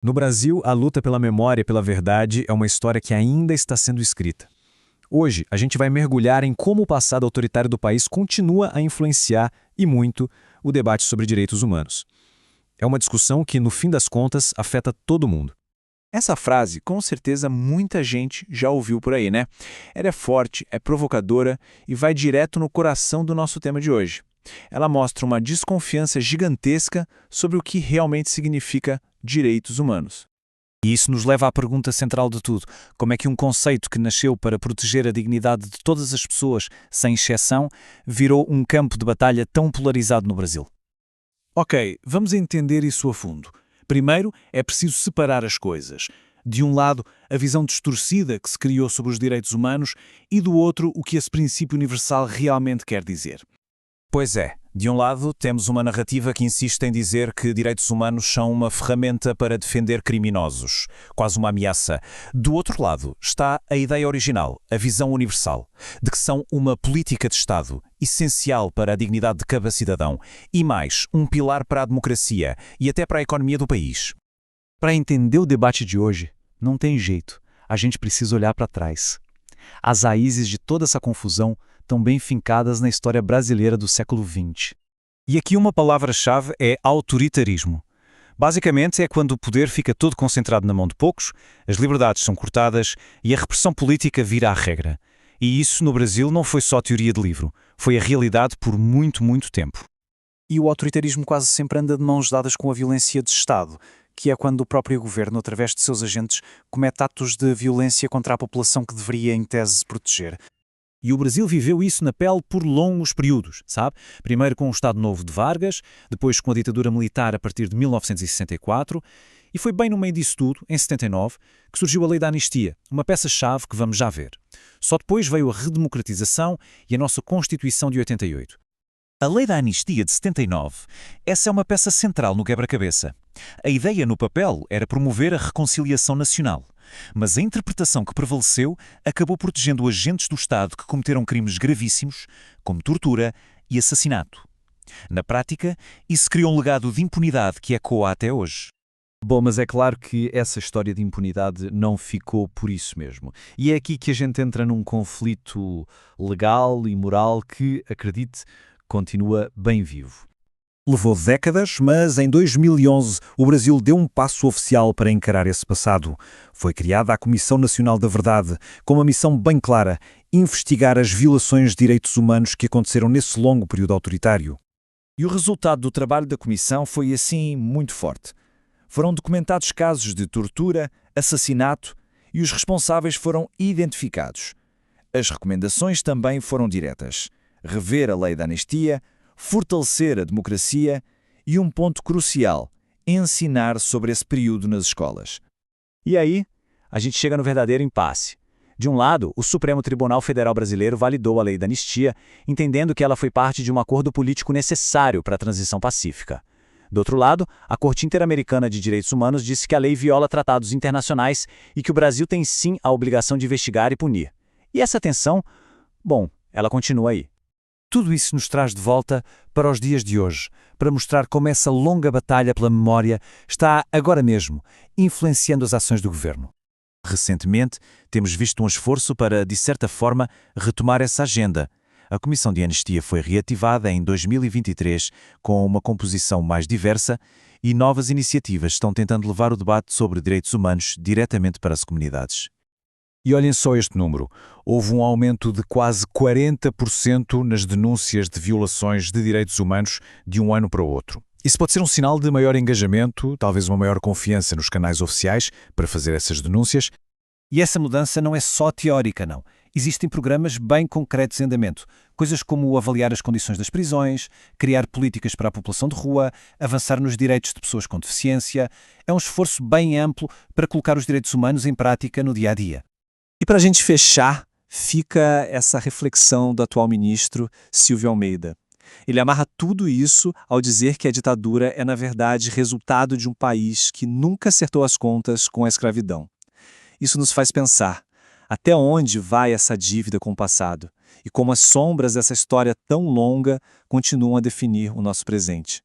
No Brasil, a luta pela memória e pela verdade é uma história que ainda está sendo escrita. Hoje, a gente vai mergulhar em como o passado autoritário do país continua a influenciar, e muito, o debate sobre direitos humanos. É uma discussão que, no fim das contas, afeta todo mundo. Essa frase, com certeza, muita gente já ouviu por aí, né? Ela é forte, é provocadora e vai direto no coração do nosso tema de hoje. Ela mostra uma desconfiança gigantesca sobre o que realmente significa direitos humanos. E isso nos leva à pergunta central de tudo: como é que um conceito que nasceu para proteger a dignidade de todas as pessoas, sem exceção, virou um campo de batalha tão polarizado no Brasil? Ok, vamos entender isso a fundo. Primeiro, é preciso separar as coisas. De um lado, a visão distorcida que se criou sobre os direitos humanos e do outro, o que esse princípio universal realmente quer dizer. Pois é, de um lado temos uma narrativa que insiste em dizer que direitos humanos são uma ferramenta para defender criminosos, quase uma ameaça. Do outro lado está a ideia original, a visão universal, de que são uma política de Estado, essencial para a dignidade de cada cidadão, e mais, um pilar para a democracia e até para a economia do país. Para entender o debate de hoje, não tem jeito, a gente precisa olhar para trás. As raízes de toda essa confusão estão bem fincadas na história brasileira do século XX. E aqui uma palavra-chave é autoritarismo. Basicamente é quando o poder fica todo concentrado na mão de poucos, as liberdades são cortadas e a repressão política vira a regra. E isso no Brasil não foi só teoria de livro, foi a realidade por muito, muito tempo. E o autoritarismo quase sempre anda de mãos dadas com a violência de Estado, que é quando o próprio governo, através de seus agentes, comete atos de violência contra a população que deveria, em tese, proteger. E o Brasil viveu isso na pele por longos períodos, sabe? Primeiro com o Estado Novo de Vargas, depois com a ditadura militar a partir de 1964, e foi bem no meio disso tudo, em 79, que surgiu a Lei da Anistia, uma peça-chave que vamos já ver. Só depois veio a redemocratização e a nossa Constituição de 88. A Lei da Anistia de 79, essa é uma peça central no quebra-cabeça. A ideia no papel era promover a reconciliação nacional, mas a interpretação que prevaleceu acabou protegendo agentes do Estado que cometeram crimes gravíssimos, como tortura e assassinato. Na prática, isso criou um legado de impunidade que ecoa até hoje. Bom, mas é claro que essa história de impunidade não ficou por isso mesmo. E é aqui que a gente entra num conflito legal e moral que, acredite, continua bem vivo. Levou décadas, mas em 2011 o Brasil deu um passo oficial para encarar esse passado. Foi criada a Comissão Nacional da Verdade, com uma missão bem clara: investigar as violações de direitos humanos que aconteceram nesse longo período autoritário. E o resultado do trabalho da Comissão foi, assim, muito forte. Foram documentados casos de tortura, assassinato e os responsáveis foram identificados. As recomendações também foram diretas: rever a Lei da Anistia, fortalecer a democracia e, um ponto crucial, ensinar sobre esse período nas escolas. E aí, a gente chega no verdadeiro impasse. De um lado, o Supremo Tribunal Federal Brasileiro validou a Lei da Anistia, entendendo que ela foi parte de um acordo político necessário para a transição pacífica. Do outro lado, a Corte Interamericana de Direitos Humanos disse que a lei viola tratados internacionais e que o Brasil tem sim a obrigação de investigar e punir. E essa tensão, bom, ela continua aí. Tudo isso nos traz de volta para os dias de hoje, para mostrar como essa longa batalha pela memória está, agora mesmo, influenciando as ações do governo. Recentemente, temos visto um esforço para, de certa forma, retomar essa agenda. A Comissão de Anistia foi reativada em 2023 com uma composição mais diversa e novas iniciativas estão tentando levar o debate sobre direitos humanos diretamente para as comunidades. E olhem só este número. Houve um aumento de quase 40% nas denúncias de violações de direitos humanos de um ano para o outro. Isso pode ser um sinal de maior engajamento, talvez uma maior confiança nos canais oficiais para fazer essas denúncias. E essa mudança não é só teórica, não. Existem programas bem concretos em andamento. Coisas como avaliar as condições das prisões, criar políticas para a população de rua, avançar nos direitos de pessoas com deficiência. É um esforço bem amplo para colocar os direitos humanos em prática no dia a dia. E para a gente fechar, fica essa reflexão do atual ministro Silvio Almeida. Ele amarra tudo isso ao dizer que a ditadura é, na verdade, resultado de um país que nunca acertou as contas com a escravidão. Isso nos faz pensar até onde vai essa dívida com o passado e como as sombras dessa história tão longa continuam a definir o nosso presente.